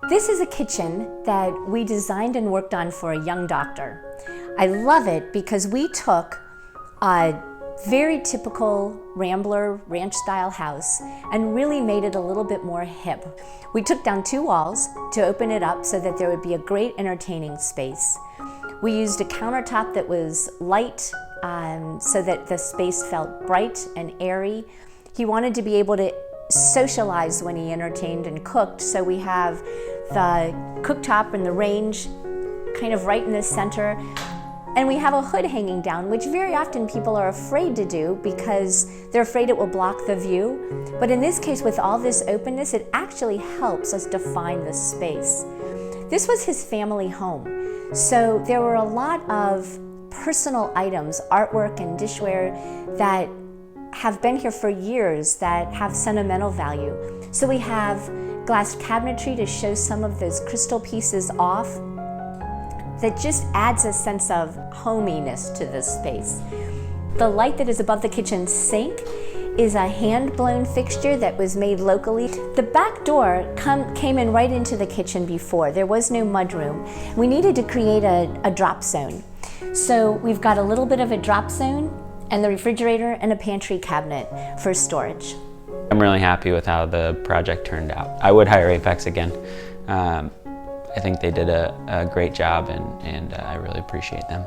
This is a kitchen that we designed and worked on for a young doctor. I love it because we took a very typical Rambler ranch-style house and really made it a little bit more hip. We took down 2 walls to open it up so that there would be a great entertaining space. We used a countertop that was light so that the space felt bright and airy. He wanted to be able to socialize when he entertained and cooked, so we have the cooktop and the range kind of right in the center. And we have a hood hanging down, which very often people are afraid to do because they're afraid it will block the view. But in this case, with all this openness, it actually helps us define the space. This was his family home. So there were a lot of personal items, artwork and dishware that have been here for years that have sentimental value. So we have glass cabinetry to show some of those crystal pieces off. That just adds a sense of hominess to this space. The light that is above the kitchen sink is a hand-blown fixture that was made locally. The back door came in right into the kitchen before. There was no mudroom. We needed to create a drop zone. So we've got a little bit of a drop zone and the refrigerator and a pantry cabinet for storage. I'm really happy with how the project turned out. I would hire Apex again. I think they did a great job and I really appreciate them.